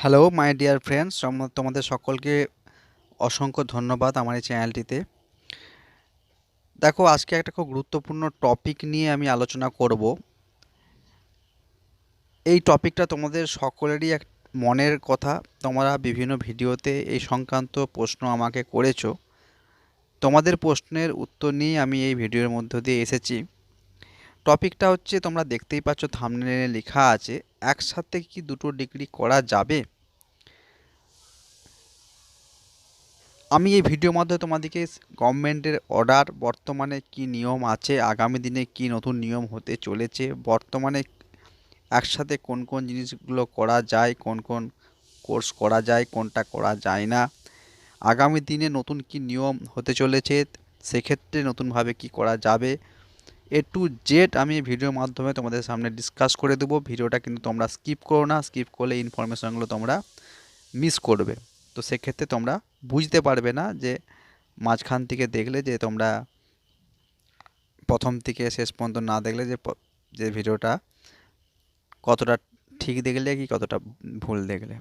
Hello my dear friends, তোমাদের সকলকে অসংখ্য ধন্যবাদ আমার এই চ্যানেলটিতে। দেখো, আজকে একটা খুব গুরুত্বপূর্ণ টপিক নিয়ে আমি আলোচনা করব। এই টপিকটা তোমাদের সকলেরই এক মনের কথা। তোমরা বিভিন্ন ভিডিওতে এই সংক্রান্ত প্রশ্ন আমাকে করেছো। তোমাদের প্রশ্নের উত্তর নিয়ে আমি এই ভিডিওর মধ্য দিয়ে এসেছি। টপিকটা হচ্ছে, তোমরা দেখতেই পাচ্ছ থাম্বনেইলে লেখা আছে, একসাথে কি দুটো ডিগ্রি করা যাবে? আমি এই ভিডিওর মাধ্যমে তোমাদেরকে গভর্নমেন্টের অর্ডার, বর্তমানে কি নিয়ম আছে, আগামী দিনে কি নতুন নিয়ম হতে চলেছে, বর্তমানে একসাথে কোন কোন জিনিসগুলো করা যায়, কোন কোন কোর্স করা যায়, কোনটা করা যায় না, আগামী দিনে নতুন কি নিয়ম হতে চলেছে, সেক্ষেত্রে নতুনভাবে কি করা যাবে, A to Z আমি এই ভিডিওর মাধ্যমে তোমাদের সামনে ডিসকাস করে দেবো। ভিডিওটা কিন্তু তোমরা স্কিপ করো না, স্কিপ করলে ইনফরমেশনগুলো তোমরা মিস করবে। তো সেক্ষেত্রে তোমরা বুঝতে পারবে না, যে মাঝখান থেকে দেখলে যে তোমরা প্রথম থেকে শেষ পর্যন্ত না দেখলে যে ভিডিওটা কতটা ঠিক দেখলে কি কতটা ভুল দেখলে।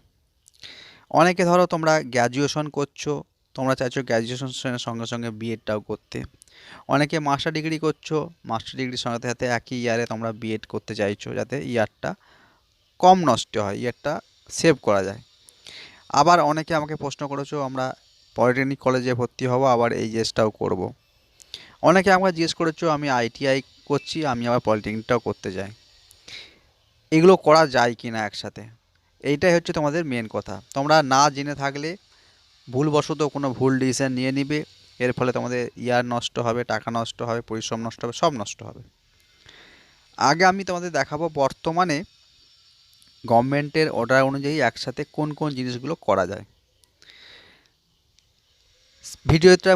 অনেকে ধরো তোমরা গ্র্যাজুয়েশন করছো, তোমরা চাইছো গ্র্যাজুয়েশনের সঙ্গে সঙ্গে বিএডটাও করতে। অনেকে মাস্টার ডিগ্রি করছো, মাস্টার ডিগ্রির সঙ্গে সাথে একই ইয়ারে তোমরা বিএড করতে চাইছো, যাতে ইয়ারটা কম নষ্ট হয়, ইয়ারটা সেভ করা যায়। আবার অনেকে আমাকে প্রশ্ন করেছো, আমরা পলিটেকনিক কলেজে ভর্তি হব, আবার এই জিএসটাও করব। অনেকে আমাকে জিজ্ঞেস করেছো, আমি আইটিআই করছি, আমি আবার পলিটেকনিকটাও করতে চাই, এগুলো করা যায় কি না একসাথে। এইটাই হচ্ছে তোমাদের মেন কথা। তোমরা না জেনে থাকলে ভুলবশত কোনো ভুল ডিসিশন নিয়ে নিবে, এর ফলে তোমাদের ইয়ার নষ্ট হবে, টাকা নষ্ট হবে, পরিশ্রম নষ্ট হবে, সব নষ্ট হবে। আগে আমি তোমাদের দেখাবো বর্তমানে গভর্নমেন্টের অর্ডার অনুযায়ী একসাথে কোন কোন জিনিসগুলো করা যায়।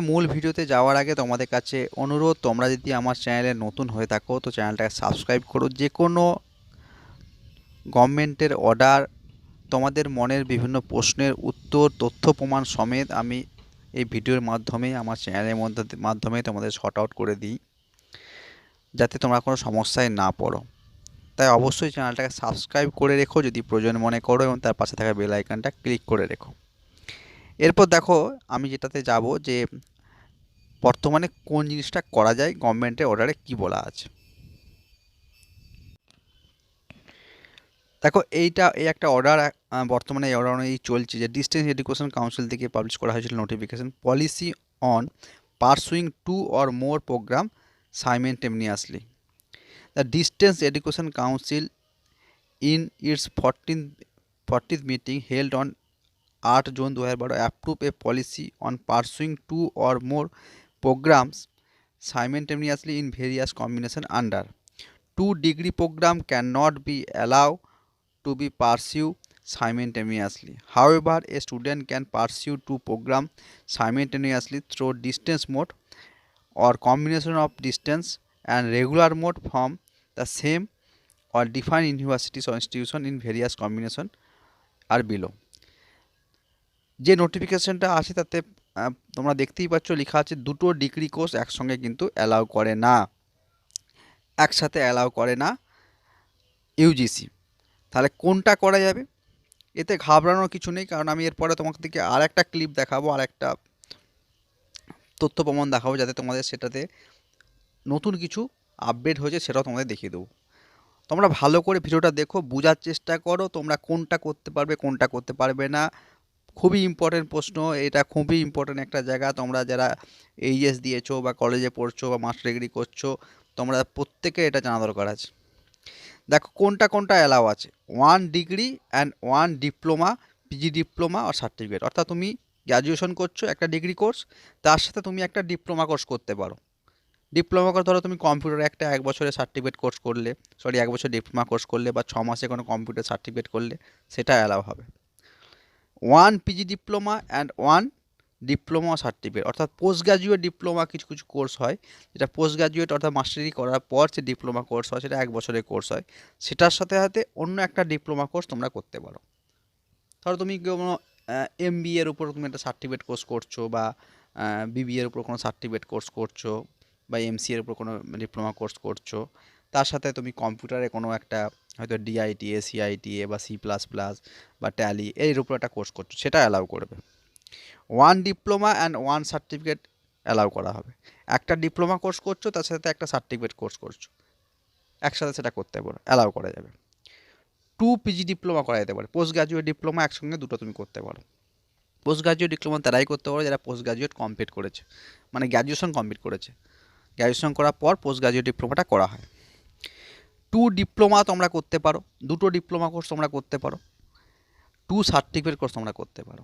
মূল ভিডিওতে যাওয়ার আগে তোমাদের কাছে অনুরোধ, তোমরা যদি আমার চ্যানেলে নতুন হয়ে থাকো তো চ্যানেলটাকে সাবস্ক্রাইব করো। যে কোনো গভর্নমেন্টের অর্ডার, তোমাদের মনের বিভিন্ন প্রশ্নের উত্তর, তথ্য প্রমাণ সমেত আমি এই ভিডিওর মাধ্যমে, আমার চ্যানেলের মাধ্যমে তোমাদের শর্ট আউট করে দিই, যাতে তোমরা কোনো সমস্যায় না পড়ো। তাই অবশ্যই চ্যানেলটাকে সাবস্ক্রাইব করে রেখো যদি প্রয়োজন মনে করো, এবং তার পাশে থাকা বেল আইকনটা ক্লিক করে রেখো। এরপর দেখো, আমি যেটাতে যাব, যে বর্তমানে কোন জিনিসটা করা যায়, গভর্নমেন্টের অর্ডারে কি বলা আছে। দেখো, এই একটা অর্ডার, বর্তমানে এই অর্ডার অনুযায়ী চলছে, যে ডিস্টেন্স এডুকেশন কাউন্সিল থেকে পাবলিশ করা হয়েছিল notification, policy on pursuing two or more programme simultaneously. The distance education council in its 40th meeting held on 8 June 2012 approved a policy on pursuing two or more programs simultaneously in various combinations under. Two-degree program cannot be allowed to be pursued simultaneously. However, a student can pursue two programs simultaneously through distance mode or combination of distance and regular mode from the same or different universities or institution in various combination are below. যে নোটিফিকেশনটা আছে তাতে তোমরা দেখতেই পাচ্ছ লেখা আছে, দুটো ডিগ্রি কোর্স একসঙ্গে কিন্তু অ্যালাউ করে না, একসাথে অ্যালাউ করে না ইউজিসি। তাহলে কোনটা করা যাবে? এতে ঘাবড়ানোর কিছু নেই, কারণ আমি এরপরে তোমাদেরকে আর একটা ক্লিপ দেখাবো, আর একটা তথ্য প্রমাণ দেখাবো, যাতে তোমাদের সেটাতে নতুন কিছু আপডেট হয়েছে সেটাও তোমাদের দেখিয়ে দেবো। তোমরা ভালো করে ভিডিওটা দেখো, বোঝার চেষ্টা করো তোমরা কোনটা করতে পারবে, কোনটা করতে পারবে না। খুবই ইম্পর্টেন্ট প্রশ্ন এটা, খুবই ইম্পর্টেন্ট একটা জায়গা। তোমরা যারা এইচএস দিয়েছো বা কলেজে পড়ছো বা মাস্টার ডিগ্রি করছো, তোমরা প্রত্যেকে এটা জানা দরকার আছে। দেখো কোনটা কোনটা অ্যালাউ আছে। 1 degree and 1 diploma, PG diploma আর সার্টিফিকেট। অর্থাৎ তুমি গ্র্যাজুয়েশন করছো, একটা ডিগ্রি কোর্স, তার সাথে তুমি একটা ডিপ্লোমা কোর্স করতে পারো। ডিপ্লোমা কোর্স ধরো তুমি কম্পিউটারে একটা 1 বছরের সার্টিফিকেট কোর্স করলে, 1 বছর ডিপ্লোমা কোর্স করলে, বা 6 মাসে কোনো কম্পিউটার সার্টিফিকেট করলে, সেটা অ্যালাউ হবে। 1 PG diploma and 1 diploma certificate, অর্থাৎ পোস্ট গ্রাজুয়েট ডিপ্লোমা কিছু কিছু কোর্স হয়, যেটা পোস্ট গ্রাজুয়েট অর্থাৎ মাস্টার ডিগ্রি করার পর যে ডিপ্লোমা কোর্স হয়, সেটা 1 বছরের কোর্স হয়। সেটার সাথে সাথে অন্য একটা ডিপ্লোমা কোর্স তোমরা করতে পারো। ধরো তুমি কোনো এমবিএর উপর তুমি একটা সার্টিফিকেট কোর্স করছো, বা বিবিএর উপর কোনো সার্টিফিকেট কোর্স করছো, বা এমসিএর উপর কোনো ডিপ্লোমা কোর্স করছো, তার সাথে তুমি কম্পিউটারে কোনো একটা হয়তো ডিআইটিএ, সিআইটিএ বা C++ বা ট্যালি এর উপর একটা কোর্স করছো, সেটা অ্যালাউ করবে। 1 ডিপ্লোমা অ্যান্ড 1 সার্টিফিকেট অ্যালাউ করা হবে। একটা ডিপ্লোমা কোর্স করছো, তার সাথে একটা সার্টিফিকেট কোর্স করছো, একসাথে সেটা করতে পারো, অ্যালাউ করা যাবে। 2 পিজি ডিপ্লোমা করা যেতে পারে, পোস্ট গ্রাজুয়েট ডিপ্লোমা একসঙ্গে দুটো তুমি করতে পারো। পোস্ট গ্রাজুয়েট ডিপ্লোমা তারাই করতে পারো যারা পোস্ট গ্রাজুয়েট কমপ্লিট করেছে, মানে গ্র্যাজুয়েশন কমপ্লিট করেছে। গ্র্যাজুয়েশন করার পর পোস্ট গ্রাজুয়েট ডিপ্লোমাটা করা হয়। 2 ডিপ্লোমা তোমরা করতে পারো, দুটো ডিপ্লোমা কোর্স তোমরা করতে পারো, 2 সার্টিফিকেট কোর্স তোমরা করতে পারো।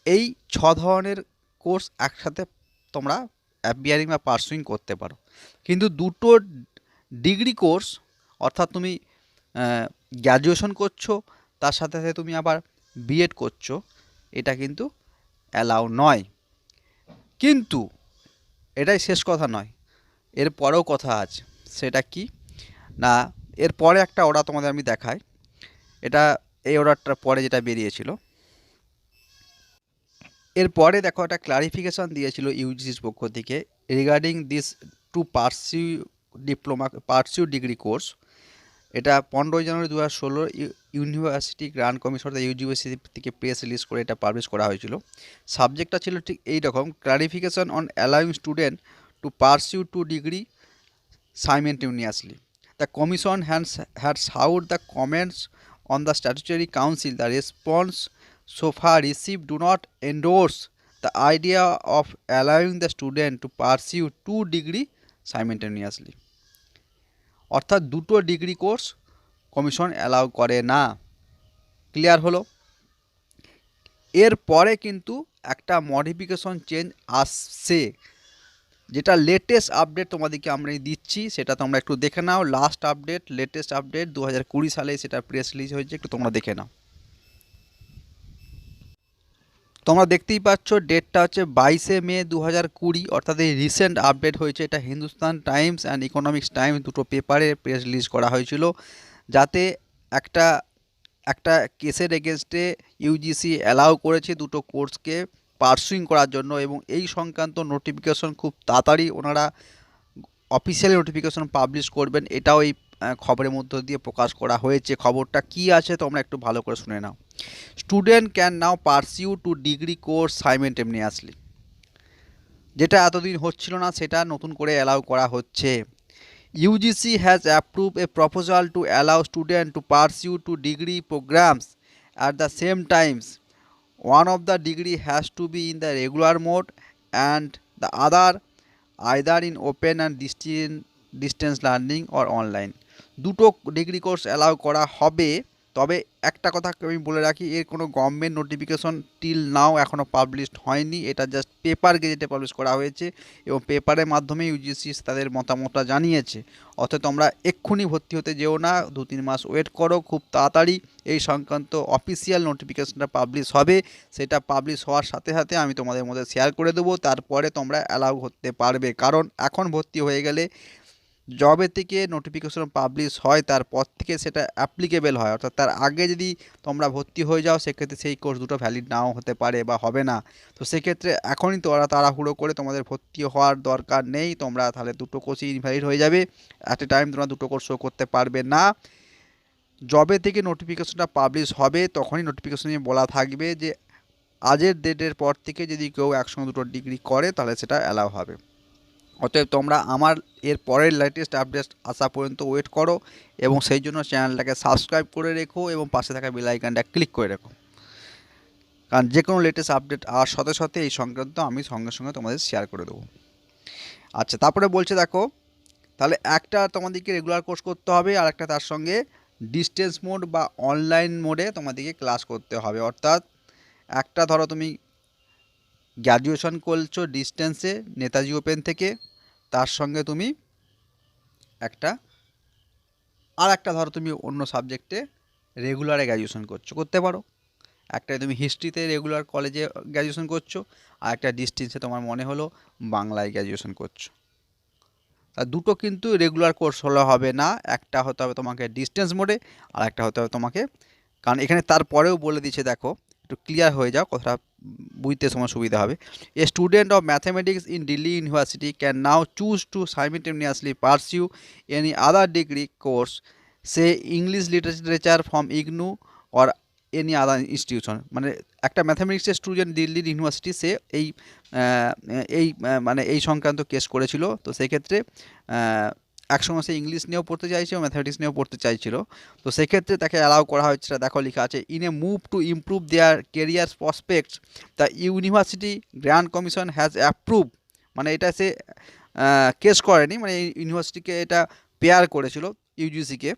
এই 6 ধরনের কোর্স একসাথে তোমরা অ্যাপিয়ারিং বা পার্সুইং করতে পারো। কিন্তু দুটো ডিগ্রি কোর্স, অর্থাৎ তুমি গ্র্যাজুয়েশন করছো, তার সাথে সাথে তুমি আবার বিএড করছো, এটা কিন্তু অ্যালাউ নয়। কিন্তু এটাই শেষ কথা নয়, এর পরেও কথা আছে। সেটা কি না, এরপরে একটা অর্ডার তোমাদের আমি দেখাই। এটা এই অর্ডারটার পরে যেটা বেরিয়েছিল, এরপরে দেখো একটা ক্লারিফিকেশান দিয়েছিল ইউজিসির পক্ষ থেকে regarding this to pursue degree course. এটা 15 জানুয়ারি 2016 ইউনিভার্সিটি গ্রান্ট কমিশন ইউজিসি থেকে প্রেস রিলিজ করে এটা পাবলিশ করা হয়েছিল। সাবজেক্টটা ছিল ঠিক এই রকম, clarification on allowing student to pursue 2 degree simultaneously. The Commission had sought the comments on the Statutory Council. The response so far received do not endorse the idea of allowing the student to pursue 2 degree simultaneously. অর্থাৎ দুটো degree course commission allow করে না। Clear হলো? এরপরে কিন্তু একটা modification change আসছে, যেটা লেটেস্ট আপডেট তোমাদেরকে আমরা দিচ্ছি, সেটা তোমরা একটু দেখে নাও। লাস্ট আপডেট, লেটেস্ট আপডেট 2020 সালে সেটা প্রেস রিলিজ হয়েছে, একটু তোমরা দেখে নাও। তোমরা দেখতেই পাচ্ছ ডেটটা হচ্ছে 22 মে 2020, অর্থাৎ এই রিসেন্ট আপডেট হয়েছে। এটা Hindustan Times and economics Times দুটো পেপারে প্রেস রিলিজ করা হয়েছিল, যাতে একটা কেসের এগেনস্টে ইউজিসি অ্যালাউ করেছে দুটো কোর্সকে পার্সুইং করার জন্য, এবং এই সংক্রান্ত নোটিফিকেশন খুব তাড়াতাড়ি ওনারা অফিসিয়ালি নোটিফিকেশন পাবলিশ করবেন, এটাও এই খবরের মধ্য দিয়ে প্রকাশ করা হয়েছে। খবরটা কি আছে তোমরা একটু ভালো করে শুনে নাও। Student can now pursue two degree course simultaneously, যেটা এতদিন হচ্ছিল না সেটা নতুন করে অ্যালাউ করা হচ্ছে। UGC has approve a proposal to allow student to pursue two degree programmes at the same times. One of the degree has to be in the regular mode and the other either in open and distance learning or online. দুটো degree course allow করা হবে, তবে একটা কথা আমি বলে রাখি, এর কোনো গভর্নমেন্ট নোটিফিকেশন টিল নাও এখনও পাবলিশড হয়নি। এটা জাস্ট পেপার গেজেটে পাবলিশ করা হয়েছে এবং পেপারের মাধ্যমে ইউজিসি তাদের মতামতটা জানিয়েছে। অর্থাৎ তোমরা এক্ষুনি ভর্তি হতে যেও না, 2-3 মাস ওয়েট করো, খুব তাড়াতাড়ি এই সংক্রান্ত অফিসিয়াল নোটিফিকেশনটা পাবলিশ হবে। সেটা পাবলিশ হওয়ার সাথে সাথে আমি তোমাদের মধ্যে শেয়ার করে দেবো, তারপরে তোমরা অ্যালাউ হতে পারবে। কারণ এখন ভর্তি হয়ে গেলে জবে থেকে নোটিফিকেশন পাবলিশ হয় তারপর থেকে সেটা অ্যাপ্লিকেবল হয়, অর্থাৎ তার আগে যদি তোমরা ভর্তি হয়ে যাও সেক্ষেত্রে সেই কোর্স দুটো ভ্যালিড নাও হতে পারে বা হবে না। তো সেক্ষেত্রে এখনই তোমরা তাড়াহুড়ো করে তোমাদের ভর্তি হওয়ার দরকার নেই, তোমরা তাহলে দুটো কোর্সই ইনভ্যালিড হয়ে যাবে। অ্যাট এ টাইম তোমরা দুটো কোর্সও করতে পারবে না। জবে থেকে নোটিফিকেশনটা পাবলিশ হবে তখনই নোটিফিকেশনে বলা থাকবে যে আজের ডেটের পর থেকে যদি কেউ একসঙ্গে দুটো ডিগ্রি করে তাহলে সেটা অ্যালাউ হবে। অতএব তোমরা আমার এর পরের লেটেস্ট আপডেট আসা পর্যন্ত ওয়েট করো এবং সেই জন্য চ্যানেলটাকে সাবস্ক্রাইব করে রেখো এবং পাশে থাকা বেল আইকনটা ক্লিক করে রেখো, কারণ যে কোনো লেটেস্ট আপডেট আর সাথে সাথে এই সংক্রান্ত আমি সঙ্গে সঙ্গে তোমাদের শেয়ার করে দেবো। আচ্ছা, তারপরে বলছে দেখো, তাহলে একটা তোমাদেরকে রেগুলার কোর্স করতে হবে আর একটা তার সঙ্গে ডিস্টেন্স মোড বা অনলাইন মোডে তোমাদেরকে ক্লাস করতে হবে। অর্থাৎ একটা ধরো তুমি গ্র্যাজুয়েশন করছো ডিস্টেন্সে নেতাজি ওপেন থেকে, তার সঙ্গে তুমি একটা ধরো তুমি অন্য সাবজেক্টে রেগুলারে গ্র্যাজুয়েশন করতে পারো। একটা তুমি হিস্ট্রিতে রেগুলার কলেজে গ্র্যাজুয়েশন করছো, আর একটা ডিস্টেন্সে তোমার মনে হলো বাংলায় গ্র্যাজুয়েশন করছো। আর দুটো কিন্তু রেগুলার কোর্স হলে হবে না, একটা হতে হবে তোমাকে ডিস্টেন্স মোডে আর একটা হতে হবে তোমাকে, কারণ এখানে তারপরেও বলে দিচ্ছে, দেখো একটু ক্লিয়ার হয়ে যাও, কথাটা বুঝতে সময় সুবিধা হবে। A student of mathematics in Delhi university can now choose to simultaneously pursue any other degree course say English literature from IGNOU or any other institution. মানে একটা ম্যাথামেটিক্সের স্টুডেন্ট দিল্লির ইউনিভার্সিটি, সে এই মানে এই সংক্রান্ত কেস করেছিল। তো সেক্ষেত্রে একসময় সে ইংলিশ নিয়েও পড়তে চাইছিল, ম্যাথামেটিক্স নিয়েও পড়তে চাইছিল। তো সেক্ষেত্রে তাকে অ্যালাউ করা হয়েছে, দেখো লেখা আছে, in a move to improve there career prospects the university grand commission has approve. মানে এটা সে কেস করেনি, মানে ইউনিভার্সিটিকে এটা পেয়ার করেছিল ইউজিসিকে।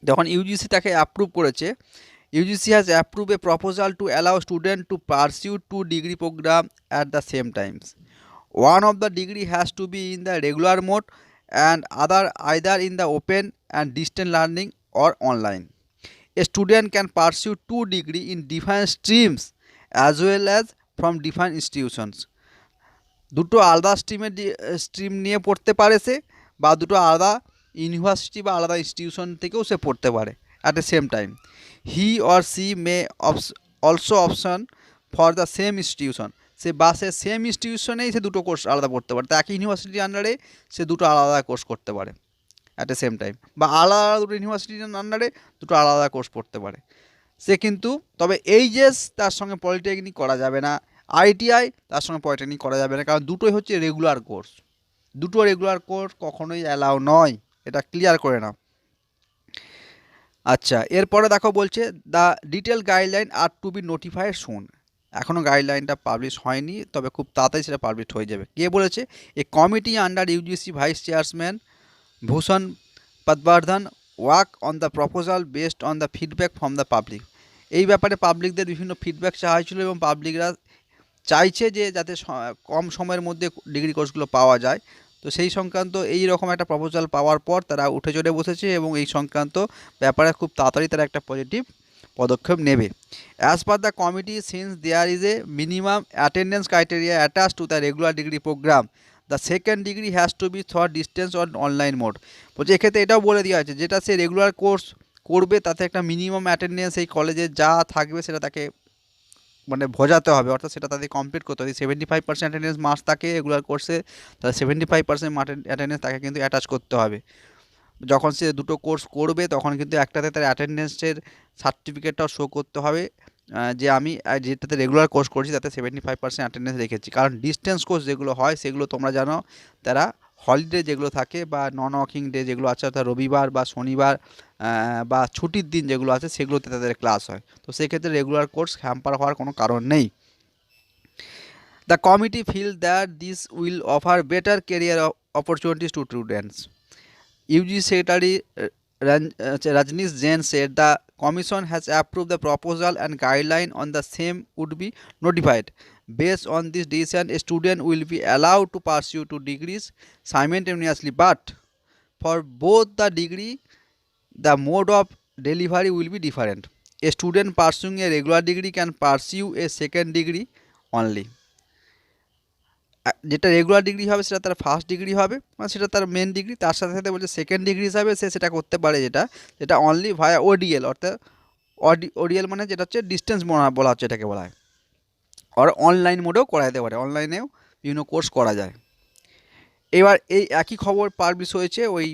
যখন ইউজিসি তাকে অ্যাপ্রুভ করেছে, UGC has approved a proposal to allow students to pursue 2 degree program at the same times. One of the degree has to be in the regular mode and other either in the open and distance learning or online. A student can pursue 2 degree in different streams as well as from different institutions. দুটো আলাদা stream নিয়ে পড়তে পারে সে, বা দুটো আলাদা university বা আলাদা ইনস্টিটিউশন থেকেও সে পড়তে পারে at the same time. He or she may also option for the same institution. সে সেম ইনস্টিটিউশনেই সে দুটো কোর্স আলাদা পড়তে পারে, তো একই ইউনিভার্সিটির আন্ডারে সে দুটো আলাদা কোর্স করতে পারে অ্যাট দ্য সেম টাইম, বা আলাদা দুটো ইউনিভার্সিটির আন্ডারে দুটো আলাদা কোর্স পড়তে পারে সে। কিন্তু তবে এইচএস তার সঙ্গে পলিটেকনিক করা যাবে না, ITI তার সঙ্গে পলিটেকনিক করা যাবে না, কারণ দুটোই হচ্ছে রেগুলার কোর্স। দুটো রেগুলার কোর্স কখনোই অ্যালাউ নয়, এটা ক্লিয়ার করে নাও। আচ্ছা, এরপরে দেখো বলছে the detail guideline are to be notified soon. এখনও গাইডলাইনটা পাবলিশ হয়নি, তবে খুব তাড়াতাড়ি সেটা পাবলিশ হয়ে যাবে। কে বলেছে? A committee under UGC vice chairman Bhushan Patwardhan work on the proposal based on the feedback from the public. এই ব্যাপারে পাবলিকদের বিভিন্ন ফিডব্যাক চাওয়া হয়েছিল এবং পাবলিকরা চাইছে যে যাতে কম সময়ের মধ্যে ডিগ্রি কোর্সগুলো পাওয়া যায়। তো সেই সংক্রান্ত এই রকম একটা প্রপোজাল পাওয়ার পর তারা উঠে চড়ে বসেছে এবং এই সংক্রান্ত ব্যাপারে খুব তাড়াতাড়ি তারা একটা পজিটিভ পদক্ষেপ নেবে। As per the committee, since there is a minimum attendance criteria attach to the regular degree programme, the second degree has to be through distance on online mode. বলছে এক্ষেত্রে এটাও বলে দেওয়া আছে, যেটা সে রেগুলার কোর্স করবে তাতে একটা মিনিমাম অ্যাটেন্ডেন্স এই কলেজে যা থাকবে সেটা তাকে মানে বোঝাতে হবে, অর্থাৎ সেটা তাদের কমপ্লিট করতে হবে। 75% অ্যাটেন্ডেন্স মার্কস থাকে রেগুলার কোর্সে, তাহলে 75% অ্যাটেন্ডেন্স তাকে কিন্তু অ্যাটাচ করতে হবে। যখন সে দুটো কোর্স করবে তখন কিন্তু একটাতে তার অ্যাটেন্ডেন্সের সার্টিফিকেটটাও শো করতে হবে যে আমি যেটাতে রেগুলার কোর্স করছি তাতে 75% অ্যাটেন্ডেন্স রেখেছি। কারণ ডিস্টেন্স কোর্স যেগুলো হয় সেগুলো তোমরা জানো তারা হলিডে যেগুলো থাকে বা নন ওয়ার্কিং ডে যেগুলো আছে, অর্থাৎ রবিবার বা শনিবার বা ছুটির দিন যেগুলো আছে সেগুলোতে তাদের ক্লাস হয়। তো সেক্ষেত্রে রেগুলার কোর্স হ্যাম্পার হওয়ার কোনো কারণ নেই। The committee feel that this will offer better career opportunities to students. UG Secretary Rajneesh Jain said the Commission has approved the proposal and guideline on the same would be notified. Based on this decision, a student will be allowed to pursue 2 degrees simultaneously, but for both the degree, the mode of delivery will be different. A student pursuing a regular degree can pursue a second degree only. যেটা regular degree হবে সেটা তার first degree হবে, মানে সেটা তার main degree. তার সাথে সাথে বলছে সেকেন্ড ডিগ্রি হিসাবে সে সেটা করতে পারে যেটা অনলি ভায়া ODL, অর্থাৎ ODL মানে যেটা হচ্ছে ডিস্টেন্স বলা হচ্ছে এটাকে বলা হয়, আর অনলাইন মোডেও করা যেতে পারে, অনলাইনেও বিভিন্ন কোর্স করা যায়। এবার এই একই খবর পাবলিশ হয়েছে ওই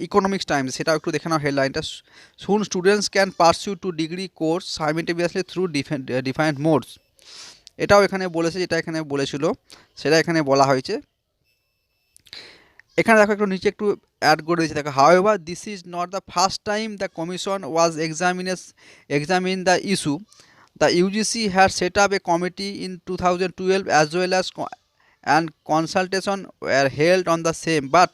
ইকোনমিক্স টাইমস, সেটাও একটু দেখে নাও হেডলাইনটা। Soon students can pursue 2 degree course simultaneously through different modes. এটাও এখানে বলেছে, যেটা এখানে বলেছিল সেটা এখানে বলা হয়েছে। এখানে দেখো একটু নিচে একটু অ্যাড করে দিয়েছে দেখো, however this is not the first time the commission was examine the issue. The UGC had set up A committee in 2012 as well as and consultation were held on the same, but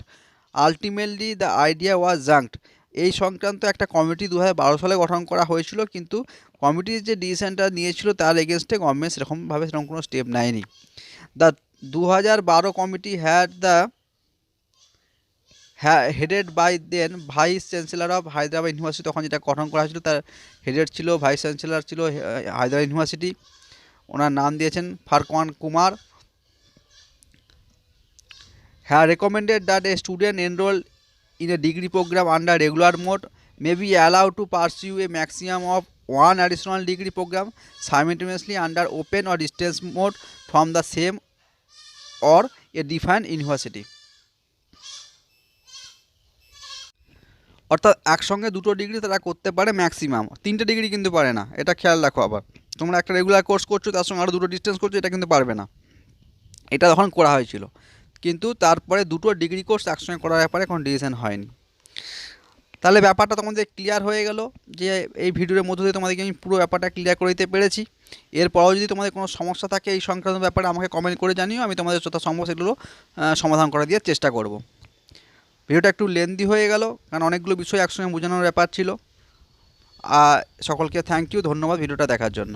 ultimately the idea was junked. এই সংক্রান্ত একটা committee 2012 সালে গঠন করা হয়েছিল, কিন্তু কমিটির যে ডিসিশনটা নিয়েছিল তার এগেনস্টে গভর্নমেন্ট সেরকম কোনো স্টেপ নেয়নি। The 2012 committee headed by then vice chancellor of Hyderabad university. তখন যেটা গঠন করা হয়েছিল তার হেডেড ছিল, ভাইস চ্যান্সেলর ছিল হায়দ্রাবাদ ইউনিভার্সিটি, ওনার নাম দিয়েছেন ফারকান কুমার। হ্যাঁ recommended that a student enrolled in a degree program under regular mode may be allowed to pursue a maximum of 1 additional degree program simultaneously under open or distance mode from the same or a defined university. অর্থাৎ একসঙ্গে দুটো degree তারা করতে পারে maximum, 3টে degree কিন্তু পারে না, এটা খেয়াল রাখো। আবার তোমরা একটা রেগুলার কোর্স করছো, তার সঙ্গে আরও দুটো ডিস্টেন্স করছো, এটা কিন্তু পারবে না। এটা তখন করা হয়েছিল, কিন্তু তারপরে দুটো ডিগ্রি কোর্স একসঙ্গে করার ব্যাপারে কোনো ডিসিশন হয়নি। তাহলে ব্যাপারটা তোমাদের ক্লিয়ার হয়ে গেল, যে এই ভিডিওর মধ্য দিয়ে তোমাদেরকে আমি পুরো ব্যাপারটা ক্লিয়ার করে দিতে পেরেছি। এরপরেও যদি তোমাদের কোনো সমস্যা থাকে এই সংক্রান্ত ব্যাপারে আমাকে কমেন্ট করে জানিও, আমি তোমাদের যথাসম্ভব সেগুলো সমাধান করে দেওয়ার চেষ্টা করব। ভিডিওটা একটু লেন্দি হয়ে গেল, কারণ অনেকগুলো বিষয় একসঙ্গে বোঝানোর ব্যাপার ছিল। আর সকলকে থ্যাংক ইউ, ধন্যবাদ ভিডিওটা দেখার জন্য।